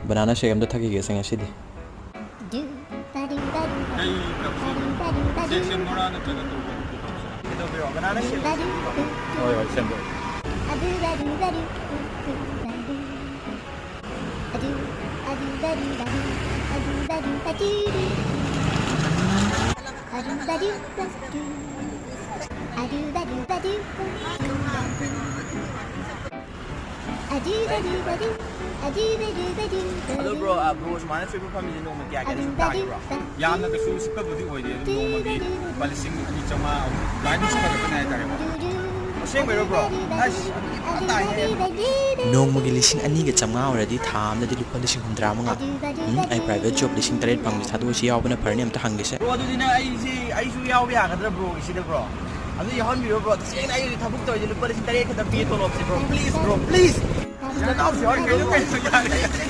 banana shake amda thaki ge ngasi di. Banana shake. Oi, send. Hello bro, bro, sumana favorite family no ma kya kya tagi bro. Yamna ka su sipa budi oide no magi balising ni chama line sipa ka na tare bro. Same bro. Ash, atai hai. Nongmagi lising ani ge chamnga already tham na di lupa lising 100 ai private job lising 8 pang thadu si yaw bana parni amta hangi se. Bro, adu dina ai su yaw ya gadra bro, isi de bro. Adu yahan biro bro, sing ai thabuk to lupa lising 8 ka da pi to lop se bro. Please bro, please. Jangan kau sih orang kaya tu kan.